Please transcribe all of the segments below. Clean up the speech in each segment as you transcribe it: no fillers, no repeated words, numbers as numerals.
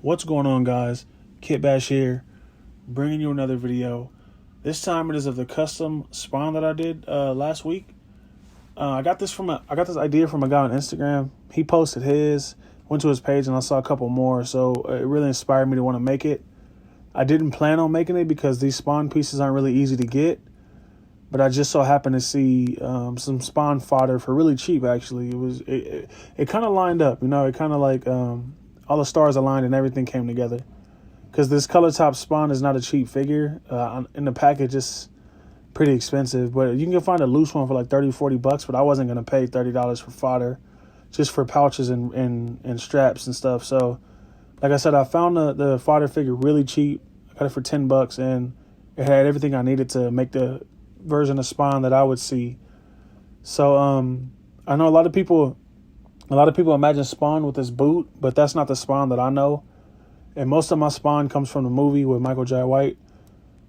What's going on, guys? Kit Bash here, bringing you another video. This time it is of the custom spawn that I did last week. I got this idea from a guy on Instagram. He posted his, went to his page, and I saw a couple more. So it really inspired me to want to make it. I didn't plan on making it because these spawn pieces aren't really easy to get. But I just so happened to see some spawn fodder for really cheap. Actually, it kind of lined up. It kind of like all the stars aligned and everything came together. Because this color top spawn is not a cheap figure. In the package, it's pretty expensive. But you can find a loose one for like $30-$40. But I wasn't gonna pay $30 for fodder, just for pouches and straps and stuff. So, like I said, I found the fodder figure really cheap. I got it for $10, and it had everything I needed to make the version of spawn that I would see. So I know a lot of people imagine spawn with this boot, but that's not the spawn that I know. And most of my spawn comes from the movie with Michael Jai White.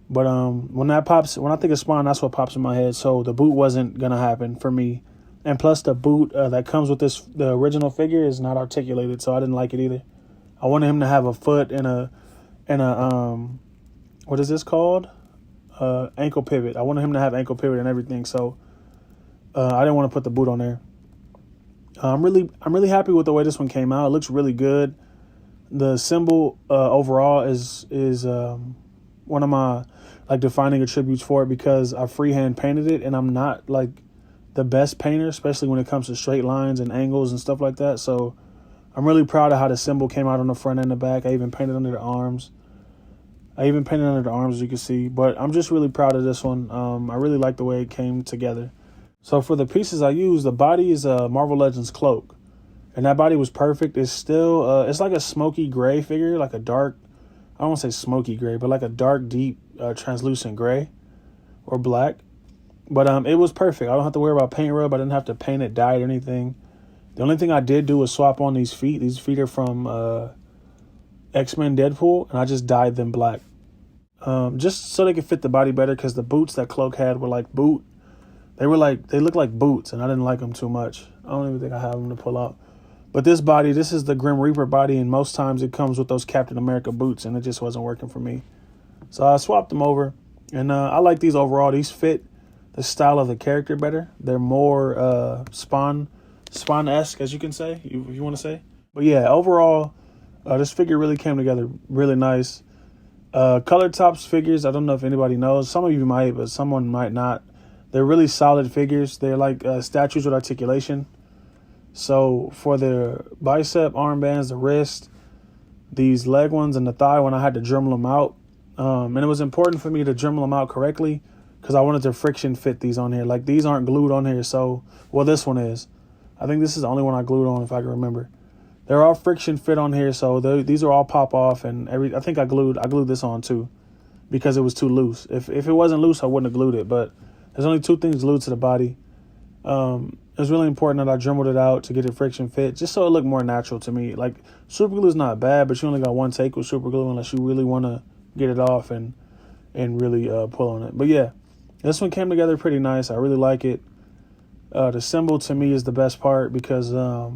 But when I think of spawn, that's what pops in my head. So the boot wasn't gonna happen for me. And plus the boot that comes with the original figure is not articulated, so I didn't like it either. I wanted him to have a foot and a what is this called? Ankle pivot. I wanted him to have ankle pivot and everything, so I didn't want to put the boot on there. I'm really happy with the way this one came out. It looks really good. The symbol overall is one of my defining attributes for it, because I freehand painted it, and I'm not like the best painter, especially when it comes to straight lines and angles and stuff like that. So I'm really proud of how the symbol came out on the front and the back. I even painted under the arms. As you can see. But I'm just really proud of this one. I really like the way it came together. So for the pieces I used, the body is a Marvel Legends cloak. And that body was perfect. It's still, it's like a smoky gray figure, like a dark, I don't want to say smoky gray, but like a dark, deep, translucent gray or black. But it was perfect. I don't have to worry about paint rub. I didn't have to paint it, dye it, or anything. The only thing I did do was swap on these feet. These feet are from X-Men Deadpool, and I just dyed them black. Just so they could fit the body better, because the boots that Cloak had were like boot. They looked like boots, and I didn't like them too much. I don't even think I have them to pull out. But this body, this is the Grim Reaper body, and most times it comes with those Captain America boots, and it just wasn't working for me. So I swapped them over, and I like these overall. These fit the style of the character better. They're more Spawn-esque, as you can say, if you want to say. But yeah, overall, this figure really came together really nice. Color Tops figures, I don't know if anybody knows. Some of you might, but someone might not. They're really solid figures. They're like statues with articulation. So for the bicep armbands, the wrist, these leg ones, and the thigh one, I had to Dremel them out. And it was important for me to Dremel them out correctly, because I wanted to friction fit these on here. Like, these aren't glued on here, so, well, this one is. I think this is the only one I glued on, if I can remember. They're all friction fit on here, so these are all pop off, and I think I glued this on too, because it was too loose. If it wasn't loose, I wouldn't have glued it. But there's only two things glued to the body. It was really important that I Dremeled it out to get it friction fit, just so it looked more natural to me. Like, super glue is not bad, but you only got one take with super glue unless you really want to get it off and really pull on it. But yeah, this one came together pretty nice. I really like it. The symbol to me is the best part, because I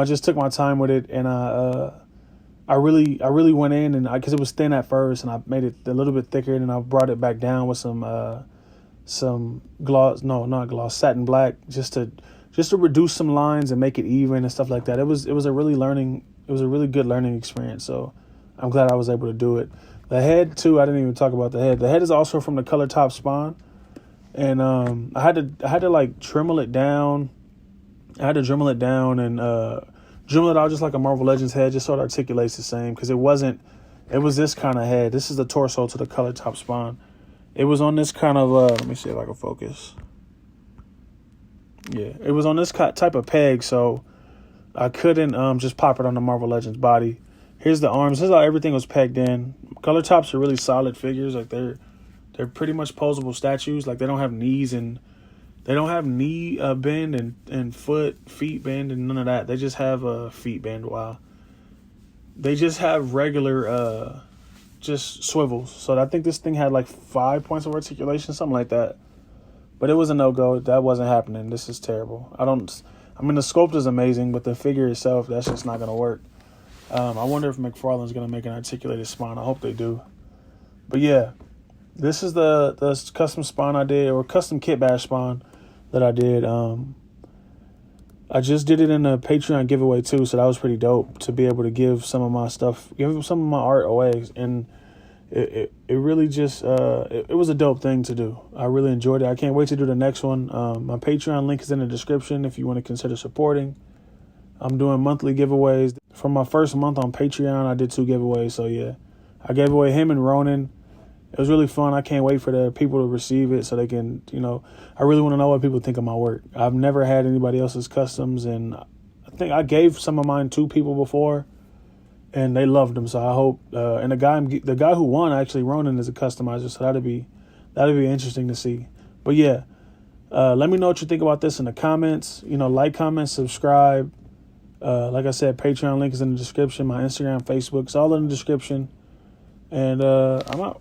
just took my time with it, and I really went in, and because it was thin at first, and I made it a little bit thicker, and I brought it back down with some gloss, satin black, just to reduce some lines and make it even and stuff like that. It was a really good learning experience. So I'm glad I was able to do it. The head too, I didn't even talk about the head. The head is also from the Color Top spawn, and I had to like Dremel it down. I had to Dremel it down and Dremel it out just like a Marvel Legends head, just so it articulates the same, because it was this kind of head. This is the torso to the Color Top spawn. It was on this kind of, let me see if I can focus. Yeah, it was on this type of peg, so I couldn't just pop it on the Marvel Legends body. Here's the arms. This is how everything was pegged in. Color Tops are really solid figures. Like, they're pretty much posable statues. Like, they don't have knees, and they don't have knee bend and feet bend and none of that. They just have a feet bend. Wow. They just have regular just swivels. So I think this thing had like 5 points of articulation, something like that. But it was a no-go. That wasn't happening. This is terrible. The sculpt is amazing, but the figure itself, that's just not going to work. I wonder if McFarlane's going to make an articulated spine. I hope they do. But yeah, this is the custom spine I did, or custom kit bash spine that I did. I just did it in a Patreon giveaway too, so that was pretty dope to be able to give some of my stuff, give some of my art away. And it really just, it was a dope thing to do. I really enjoyed it. I can't wait to do the next one. My Patreon link is in the description if you want to consider supporting. I'm doing monthly giveaways. For my first month on Patreon, I did 2 giveaways. So yeah, I gave away him and Ronin. It was really fun. I can't wait for the people to receive it so they can, I really want to know what people think of my work. I've never had anybody else's customs, and I think I gave some of mine to people before, and they loved them. So I hope, and the guy who won, actually, Ronin, is a customizer, so that'd be interesting to see. But yeah, let me know what you think about this in the comments. Like, comment, subscribe. Like I said, Patreon link is in the description. My Instagram, Facebook, it's all in the description. And I'm out.